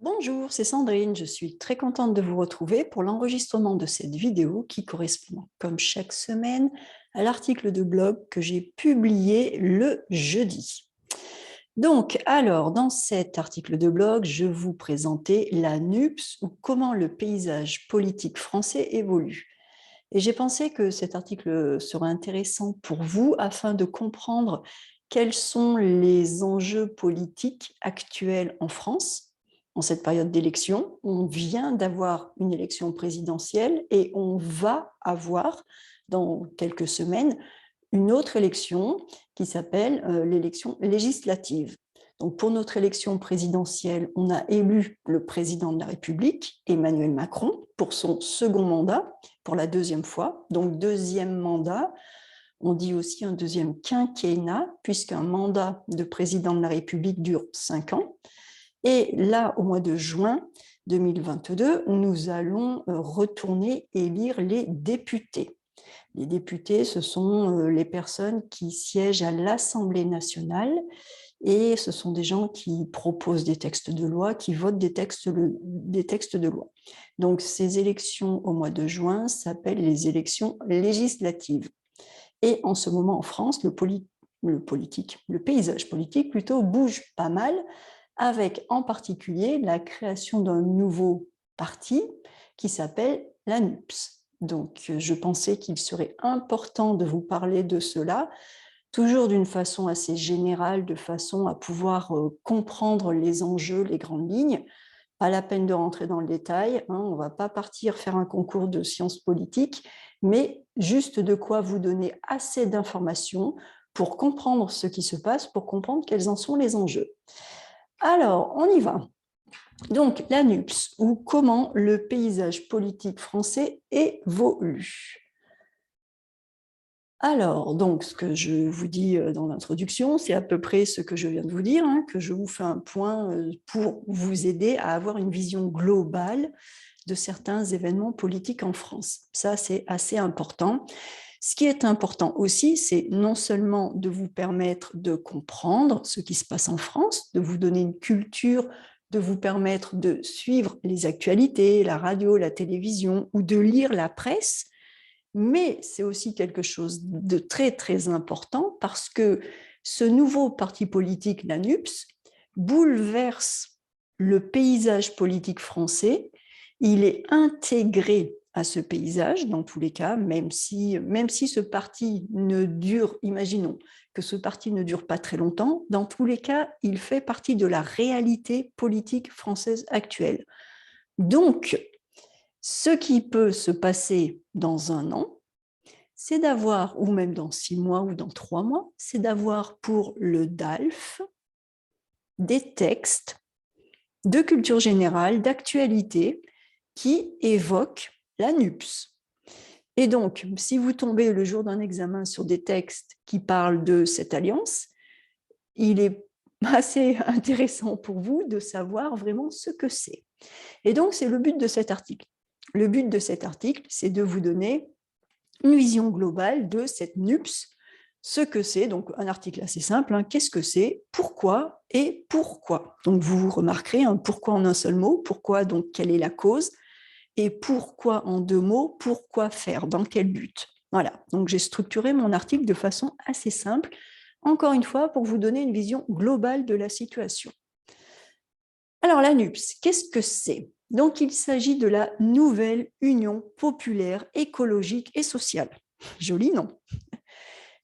Bonjour, c'est Sandrine. Je suis très contente de vous retrouver pour l'enregistrement de cette vidéo qui correspond, comme chaque semaine, à l'article de blog que j'ai publié le jeudi. Donc, alors, dans cet article de blog, je vous présentais la NUPS ou comment le paysage politique français évolue. Et j'ai pensé que cet article serait intéressant pour vous afin de comprendre quels sont les enjeux politiques actuels en France en cette période d'élection. On vient d'avoir une élection présidentielle et on va avoir dans quelques semaines une autre élection qui s'appelle l'élection législative. Donc pour notre élection présidentielle, on a élu le président de la République, Emmanuel Macron, pour son second mandat, pour la deuxième fois. Donc deuxième mandat, on dit aussi un deuxième quinquennat, puisqu'un mandat de président de la République dure 5 ans. Et là, au mois de juin 2022, nous allons retourner élire les députés. Les députés, ce sont les personnes qui siègent à l'Assemblée nationale et ce sont des gens qui proposent des textes de loi, qui votent des textes de loi. Donc ces élections au mois de juin s'appellent les élections législatives. Et en ce moment en France, le paysage politique plutôt bouge pas mal, avec en particulier la création d'un nouveau parti qui s'appelle la NUPS. Donc, je pensais qu'il serait important de vous parler de cela, toujours d'une façon assez générale, de façon à pouvoir comprendre les enjeux, les grandes lignes. Pas la peine de rentrer dans le détail, hein, on ne va pas partir faire un concours de sciences politiques, mais juste de quoi vous donner assez d'informations pour comprendre ce qui se passe, pour comprendre quels en sont les enjeux. Alors, on y va. Donc, la NUPS, ou comment le paysage politique français évolue. Alors, donc, ce que je vous dis dans l'introduction, c'est à peu près ce que je viens de vous dire, hein, que je vous fais un point pour vous aider à avoir une vision globale de certains événements politiques en France. Ça, c'est assez important. Ce qui est important aussi, c'est non seulement de vous permettre de comprendre ce qui se passe en France, de vous donner une culture, de vous permettre de suivre les actualités, la radio, la télévision, ou de lire la presse, mais c'est aussi quelque chose de très, très important parce que ce nouveau parti politique, la NUPS, bouleverse le paysage politique français. Il est intégré à ce paysage, dans tous les cas, même si ce parti ne dure, imaginons que ce parti ne dure pas très longtemps, dans tous les cas, il fait partie de la réalité politique française actuelle. Donc, ce qui peut se passer dans un an, c'est d'avoir, ou même dans 6 mois ou dans 3 mois, c'est d'avoir pour le DALF des textes de culture générale, d'actualité, qui évoquent la NUPS. Et donc, si vous tombez le jour d'un examen sur des textes qui parlent de cette alliance, il est assez intéressant pour vous de savoir vraiment ce que c'est. Et donc, c'est le but de cet article. Le but de cet article, c'est de vous donner une vision globale de cette NUPS, ce que c'est, donc un article assez simple, hein, qu'est-ce que c'est, pourquoi et pourquoi. Donc vous remarquerez un pourquoi en un seul mot, pourquoi, donc quelle est la cause, et pourquoi en 2 mots, pourquoi faire, dans quel but. Voilà, donc j'ai structuré mon article de façon assez simple, encore une fois, pour vous donner une vision globale de la situation. Alors la NUPS, qu'est-ce que c'est? Donc il s'agit de la nouvelle Union populaire écologique et sociale. Joli nom.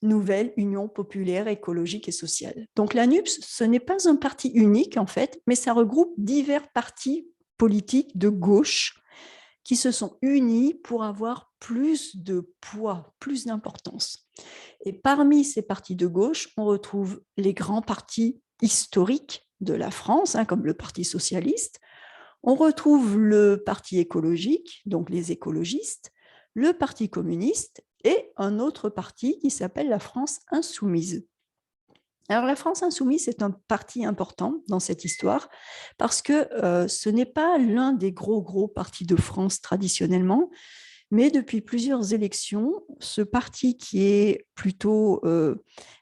Nouvelle Union populaire écologique et sociale. Donc la NUPS, ce n'est pas un parti unique en fait, mais ça regroupe divers partis politiques de gauche qui se sont unis pour avoir plus de poids, plus d'importance. Et parmi ces partis de gauche, on retrouve les grands partis historiques de la France, hein, comme le Parti socialiste. On retrouve le Parti écologique, donc les écologistes, le Parti communiste et un autre parti qui s'appelle la France insoumise. Alors la France insoumise est un parti important dans cette histoire parce que ce n'est pas l'un des gros partis de France traditionnellement, Mais depuis plusieurs élections, ce parti qui est plutôt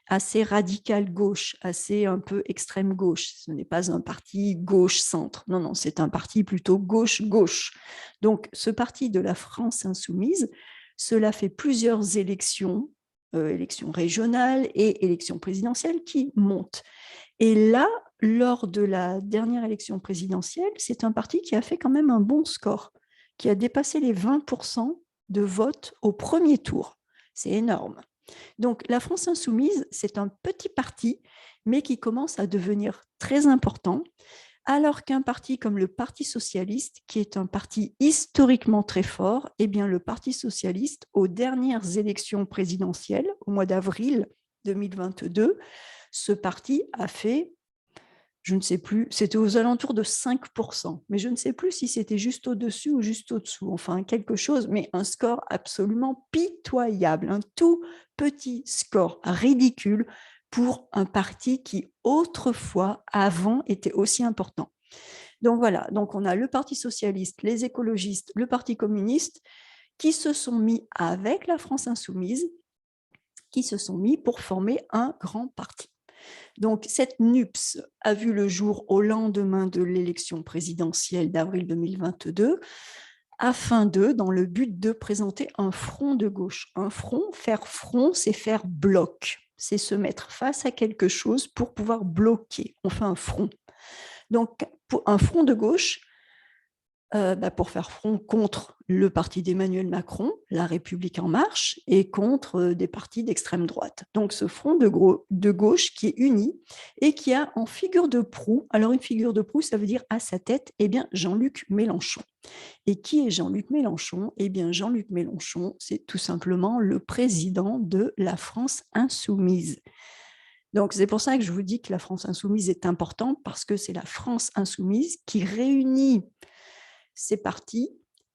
assez radical gauche, assez un peu extrême gauche, ce n'est pas un parti gauche-centre, non, non, c'est un parti plutôt gauche-gauche. Donc, ce parti de la France insoumise, cela fait plusieurs élections, élections régionales et élections présidentielles qui montent. Et là, lors de la dernière élection présidentielle, c'est un parti qui a fait quand même un bon score, qui a dépassé les 20% de vote au premier tour. C'est énorme. Donc, la France insoumise, c'est un petit parti, mais qui commence à devenir très important, alors qu'un parti comme le Parti socialiste, qui est un parti historiquement très fort, eh bien, le Parti socialiste, aux dernières élections présidentielles, au mois d'avril 2022, ce parti a fait, je ne sais plus, c'était aux alentours de 5%, mais je ne sais plus si c'était juste au-dessus ou juste au-dessous, enfin quelque chose, mais un score absolument pitoyable, un tout petit score ridicule pour un parti qui autrefois, avant, était aussi important. Donc voilà, donc on a le Parti socialiste, les écologistes, le Parti communiste qui se sont mis avec la France insoumise, qui se sont mis pour former un grand parti. Donc, cette NUPS a vu le jour au lendemain de l'élection présidentielle d'avril 2022, afin dans le but de présenter un front de gauche. Un front, faire front, c'est faire bloc. C'est se mettre face à quelque chose pour pouvoir bloquer. On fait un front. Donc, pour un front de gauche, pour faire front contre le parti d'Emmanuel Macron, La République en marche, et contre des partis d'extrême droite. Donc ce front de gauche qui est uni et qui a en figure de proue, alors une figure de proue, ça veut dire à sa tête, eh bien Jean-Luc Mélenchon. Et qui est Jean-Luc Mélenchon? Eh bien Jean-Luc Mélenchon, c'est tout simplement le président de la France insoumise. Donc, c'est pour ça que je vous dis que la France insoumise est importante, parce que c'est la France insoumise qui réunit ces partis,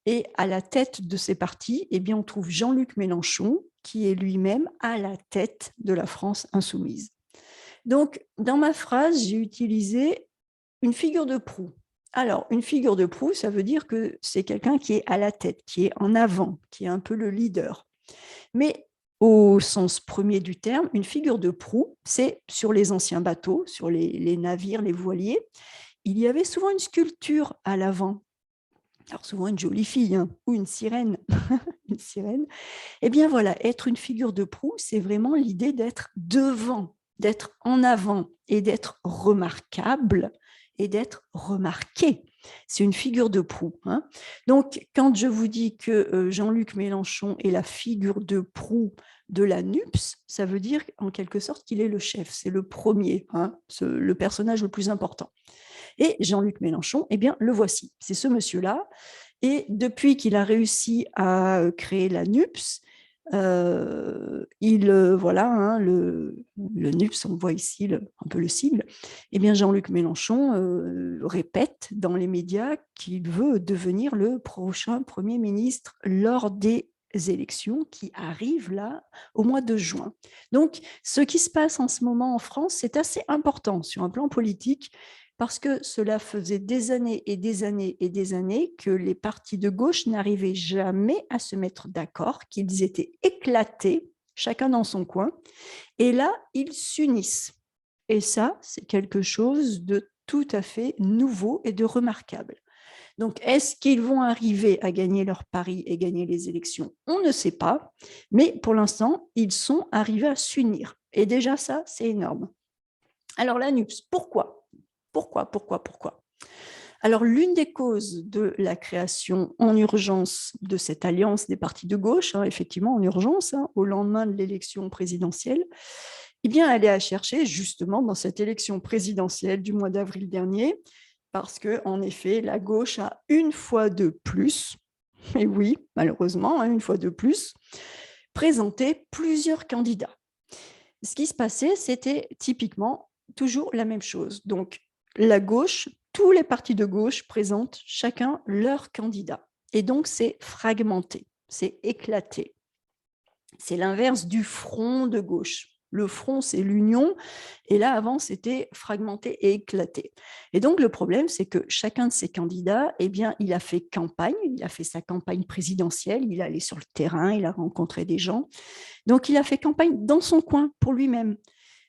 et à la tête de ces partis, eh bien, on trouve Jean-Luc Mélenchon, qui est lui-même à la tête de la France insoumise. Donc, dans ma phrase, j'ai utilisé une figure de proue. Alors, une figure de proue, ça veut dire que c'est quelqu'un qui est à la tête, qui est en avant, qui est un peu le leader. Mais au sens premier du terme, une figure de proue, c'est sur les anciens bateaux, sur les navires, les voiliers, il y avait souvent une sculpture à l'avant. Alors souvent une jolie fille, hein, ou une sirène. Une sirène. Eh bien voilà, être une figure de proue, c'est vraiment l'idée d'être devant, d'être en avant et d'être remarquable et d'être remarqué. C'est une figure de proue. Hein. Donc, quand je vous dis que Jean-Luc Mélenchon est la figure de proue de la NUPS, ça veut dire en quelque sorte qu'il est le chef, c'est le premier, hein, le personnage le plus important. Et Jean-Luc Mélenchon, eh bien, le voici. C'est ce monsieur-là. Et depuis qu'il a réussi à créer la NUPS, voilà, hein, le NUPS, on voit ici un peu le sigle, eh bien Jean-Luc Mélenchon répète dans les médias qu'il veut devenir le prochain Premier ministre lors des élections qui arrivent là au mois de juin. Donc, ce qui se passe en ce moment en France, c'est assez important sur un plan politique, parce que cela faisait des années et des années et des années que les partis de gauche n'arrivaient jamais à se mettre d'accord, qu'ils étaient éclatés, chacun dans son coin, et là, ils s'unissent. Et ça, c'est quelque chose de tout à fait nouveau et de remarquable. Donc, est-ce qu'ils vont arriver à gagner leur pari et gagner les élections? On ne sait pas, mais pour l'instant, ils sont arrivés à s'unir. Et déjà, ça, c'est énorme. Alors, la NUPS, pourquoi? Pourquoi? Alors, l'une des causes de la création en urgence de cette alliance des partis de gauche, hein, effectivement en urgence, hein, au lendemain de l'élection présidentielle, eh bien, elle est à chercher justement dans cette élection présidentielle du mois d'avril dernier, parce que, en effet, la gauche a une fois de plus, et oui, malheureusement, hein, une fois de plus, présenté plusieurs candidats. Ce qui se passait, c'était typiquement toujours la même chose. Donc, la gauche, tous les partis de gauche présentent chacun leur candidat. Et donc, c'est fragmenté, c'est éclaté. C'est l'inverse du front de gauche. Le front, c'est l'union. Et là, avant, c'était fragmenté et éclaté. Et donc, le problème, c'est que chacun de ces candidats, eh bien, il a fait campagne, il a fait sa campagne présidentielle, il est allé sur le terrain, il a rencontré des gens. Donc, il a fait campagne dans son coin pour lui-même.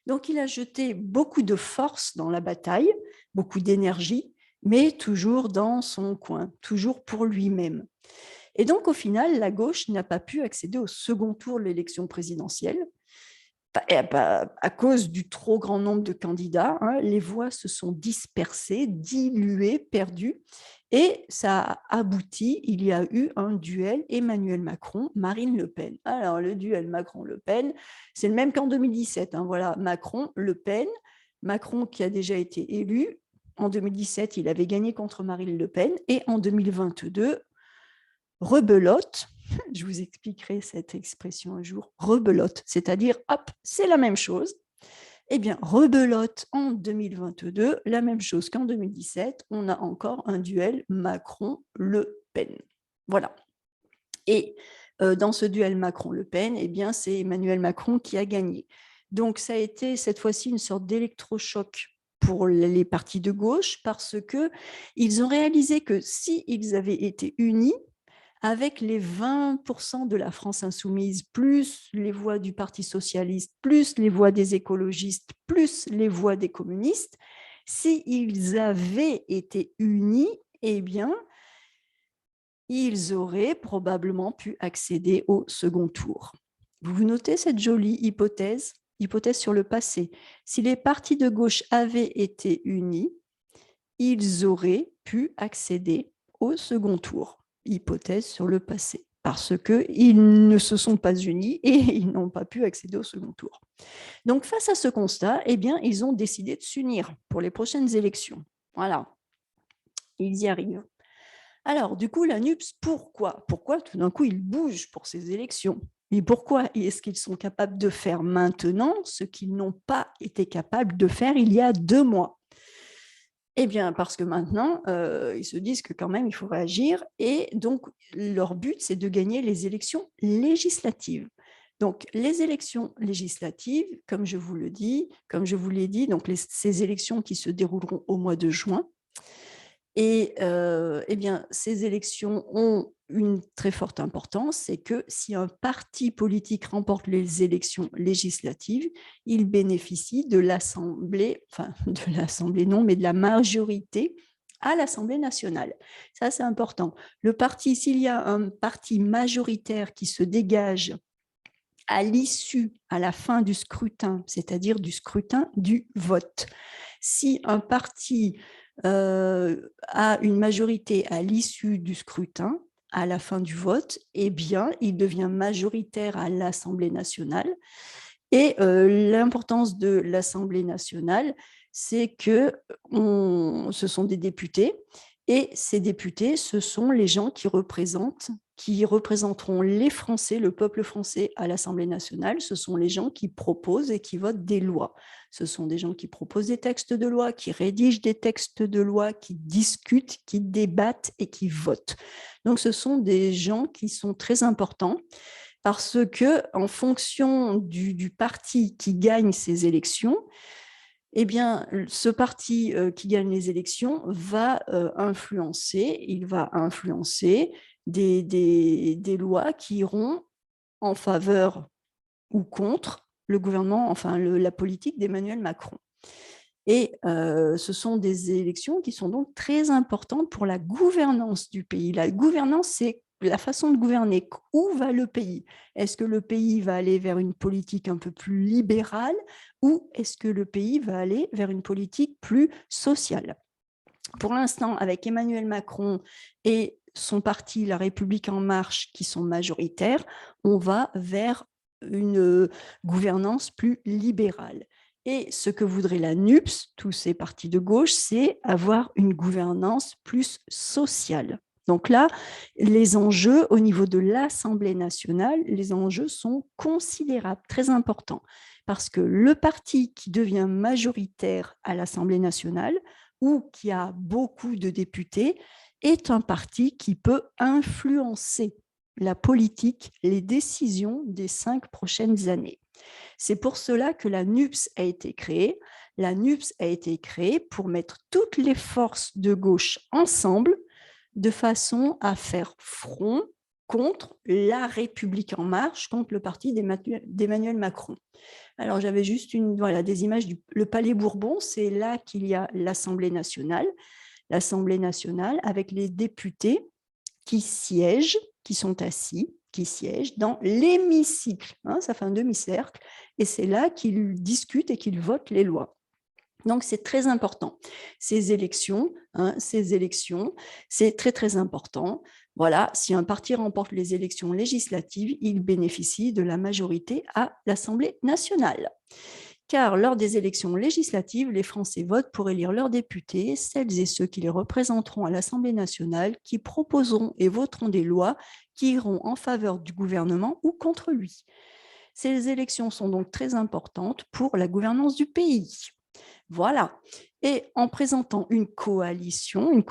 Donc, il a jeté beaucoup de force dans la bataille, beaucoup d'énergie, mais toujours dans son coin, toujours pour lui-même. Et donc, au final, la gauche n'a pas pu accéder au second tour de l'élection présidentielle à cause du trop grand nombre de candidats. Les voix se sont dispersées, diluées, perdues, et ça a abouti, il y a eu un duel Emmanuel Macron-Marine Le Pen. Alors, le duel Macron-Le Pen, c'est le même qu'en 2017. Voilà, Macron-Le Pen, Macron qui a déjà été élu. En 2017, il avait gagné contre Marine Le Pen, et en 2022, rebelote, je vous expliquerai cette expression un jour, rebelote, c'est-à-dire, hop, c'est la même chose. Eh bien, rebelote en 2022, la même chose qu'en 2017, on a encore un duel Macron-Le Pen. Voilà. Et dans ce duel Macron-Le Pen, eh bien, c'est Emmanuel Macron qui a gagné. Donc, ça a été cette fois-ci une sorte d'électrochoc pour les partis de gauche parce qu'ils ont réalisé que s'ils avaient été unis, avec les 20% de la France insoumise, plus les voix du Parti socialiste, plus les voix des écologistes, plus les voix des communistes, s'ils avaient été unis, eh bien, ils auraient probablement pu accéder au second tour. Vous notez cette jolie hypothèse sur le passé. Si les partis de gauche avaient été unis, ils auraient pu accéder au second tour. Hypothèse sur le passé, parce qu'ils ne se sont pas unis et ils n'ont pas pu accéder au second tour. Donc, face à ce constat, eh bien, ils ont décidé de s'unir pour les prochaines élections. Voilà, ils y arrivent. Alors, du coup, la NUPS, pourquoi tout d'un coup ils bougent pour ces élections? Et pourquoi est-ce qu'ils sont capables de faire maintenant ce qu'ils n'ont pas été capables de faire il y a 2 mois? Eh bien, parce que maintenant, ils se disent que quand même, il faut réagir. Et donc, leur but, c'est de gagner les élections législatives. Donc, les élections législatives, comme je vous l'ai dit, donc ces élections qui se dérouleront au mois de juin. Et eh bien, ces élections ont une très forte importance, c'est que si un parti politique remporte les élections législatives, il bénéficie de l'Assemblée, enfin de l'Assemblée non, mais de la majorité à l'Assemblée nationale. Ça, c'est important. S'il y a un parti majoritaire qui se dégage à l'issue, à la fin du scrutin, c'est-à-dire du scrutin du vote, si un parti a une majorité à l'issue du scrutin, à la fin du vote, eh bien, il devient majoritaire à l'Assemblée nationale. Et l'importance de l'Assemblée nationale, c'est que ce sont des députés, et ces députés, ce sont les gens qui représenteront les Français, le peuple français à l'Assemblée nationale. Ce sont les gens qui proposent et qui votent des lois. Ce sont des gens qui proposent des textes de loi, qui rédigent des textes de loi, qui discutent, qui débattent et qui votent. Donc, ce sont des gens qui sont très importants parce que, en fonction du parti qui gagne ces élections, eh bien, ce parti qui gagne les élections va influencer des lois qui iront en faveur ou contre le gouvernement, enfin la politique d'Emmanuel Macron. Et ce sont des élections qui sont donc très importantes pour la gouvernance du pays. La gouvernance, c'est la façon de gouverner. Où va le pays? Est-ce que le pays va aller vers une politique un peu plus libérale ou est-ce que le pays va aller vers une politique plus sociale? Pour l'instant, avec Emmanuel Macron et son parti, La République En Marche, qui sont majoritaires, on va vers une gouvernance plus libérale. Et ce que voudrait la NUPS, tous ces partis de gauche, c'est avoir une gouvernance plus sociale. Donc là, les enjeux au niveau de l'Assemblée nationale, les enjeux sont considérables, très importants, parce que le parti qui devient majoritaire à l'Assemblée nationale ou qui a beaucoup de députés est un parti qui peut influencer la politique, les décisions des 5 prochaines années. C'est pour cela que la NUPS a été créée. La NUPS a été créée pour mettre toutes les forces de gauche ensemble de façon à faire front contre la République en marche, contre le parti d'Emmanuel Macron. Alors, j'avais juste des images le Palais Bourbon. C'est là qu'il y a l'Assemblée nationale avec les députés qui siègent, qui sont assis, qui siègent dans l'hémicycle. Ça fait un demi-cercle. Et c'est là qu'ils discutent et qu'ils votent les lois. Donc, c'est très important. Ces élections, c'est très, très important. Voilà, si un parti remporte les élections législatives, il bénéficie de la majorité à l'Assemblée nationale. Car lors des élections législatives, les Français votent pour élire leurs députés, celles et ceux qui les représenteront à l'Assemblée nationale, qui proposeront et voteront des lois qui iront en faveur du gouvernement ou contre lui. Ces élections sont donc très importantes pour la gouvernance du pays. Voilà. Et en présentant une coalition,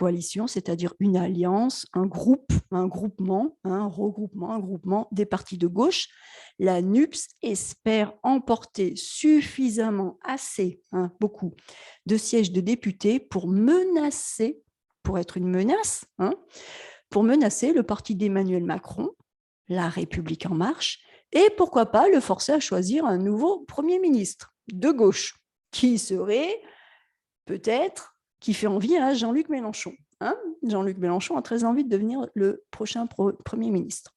c'est-à-dire une alliance, un groupement des partis de gauche, la NUPS espère emporter suffisamment, beaucoup de sièges de députés pour menacer, pour être une menace, pour menacer le parti d'Emmanuel Macron, la République en marche, et pourquoi pas le forcer à choisir un nouveau Premier ministre de gauche, qui serait peut-être, qui fait envie à Jean-Luc Mélenchon. Jean-Luc Mélenchon a très envie de devenir le prochain Premier ministre.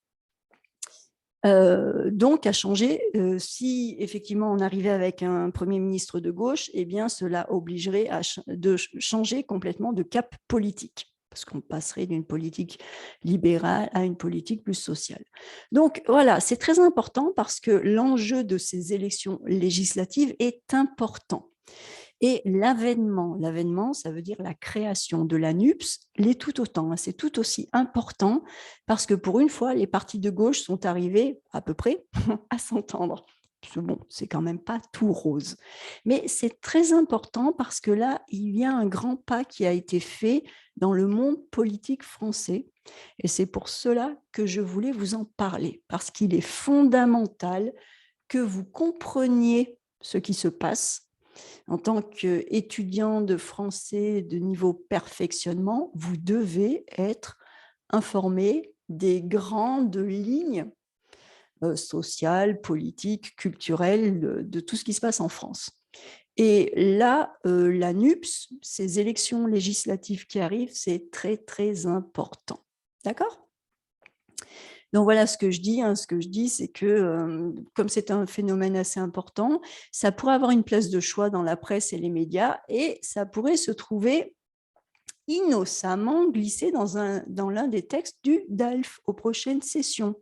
Donc, à changer, si effectivement on arrivait avec un Premier ministre de gauche, eh bien, cela obligerait de changer complètement de cap politique, parce qu'on passerait d'une politique libérale à une politique plus sociale. Donc, voilà, c'est très important parce que l'enjeu de ces élections législatives est important. Et l'avènement, ça veut dire la création de la NUPS, l'est tout autant. C'est tout aussi important parce que pour une fois, les partis de gauche sont arrivés à peu près à s'entendre. Bon, c'est quand même pas tout rose. Mais c'est très important parce que là, il y a un grand pas qui a été fait dans le monde politique français. Et c'est pour cela que je voulais vous en parler, parce qu'il est fondamental que vous compreniez ce qui se passe. En tant qu'étudiant de français de niveau perfectionnement, vous devez être informé des grandes lignes sociales, politiques, culturelles, de tout ce qui se passe en France. Et là, la NUPS, ces élections législatives qui arrivent, c'est très, très important. D'accord ? Donc voilà ce que je dis. Ce que je dis, c'est que comme c'est un phénomène assez important, ça pourrait avoir une place de choix dans la presse et les médias et ça pourrait se trouver innocemment glissé dans l'un des textes du DALF aux prochaines sessions.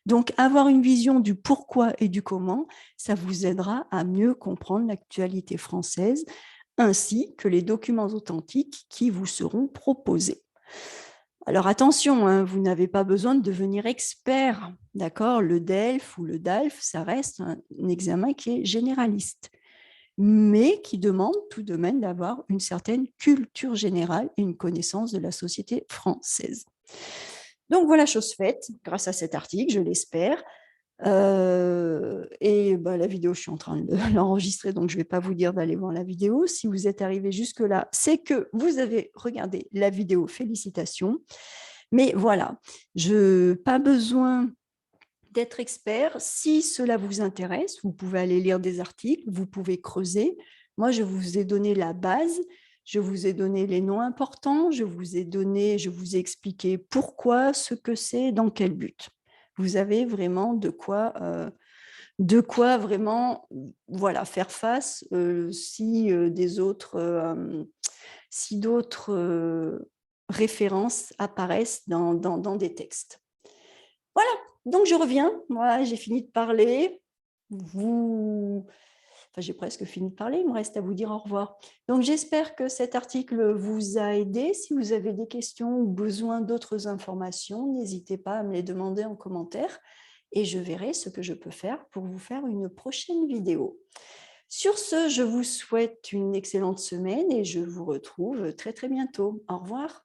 Donc, avoir une vision du pourquoi et du comment, ça vous aidera à mieux comprendre l'actualité française ainsi que les documents authentiques qui vous seront proposés. Alors attention, vous n'avez pas besoin de devenir expert, d'accord ? Le DELF ou le DALF, ça reste un examen qui est généraliste, mais qui demande tout de même d'avoir une certaine culture générale et une connaissance de la société française. Donc voilà, chose faite, grâce à cet article, je l'espère. La vidéo, je suis en train de l'enregistrer, donc je ne vais pas vous dire d'aller voir la vidéo. Si vous êtes arrivé jusque-là, c'est que vous avez regardé la vidéo. Félicitations. Mais voilà, pas besoin d'être expert. Si cela vous intéresse, vous pouvez aller lire des articles, vous pouvez creuser. Moi, je vous ai donné la base, je vous ai donné les noms importants, je vous ai expliqué pourquoi, ce que c'est, dans quel but. Vous avez vraiment de quoi vraiment faire face si d'autres références apparaissent dans des textes. Voilà, donc je reviens. Moi, j'ai fini de parler. J'ai presque fini de parler, il me reste à vous dire au revoir. Donc, j'espère que cet article vous a aidé. Si vous avez des questions ou besoin d'autres informations, n'hésitez pas à me les demander en commentaire et je verrai ce que je peux faire pour vous faire une prochaine vidéo. Sur ce, je vous souhaite une excellente semaine et je vous retrouve très, très bientôt. Au revoir.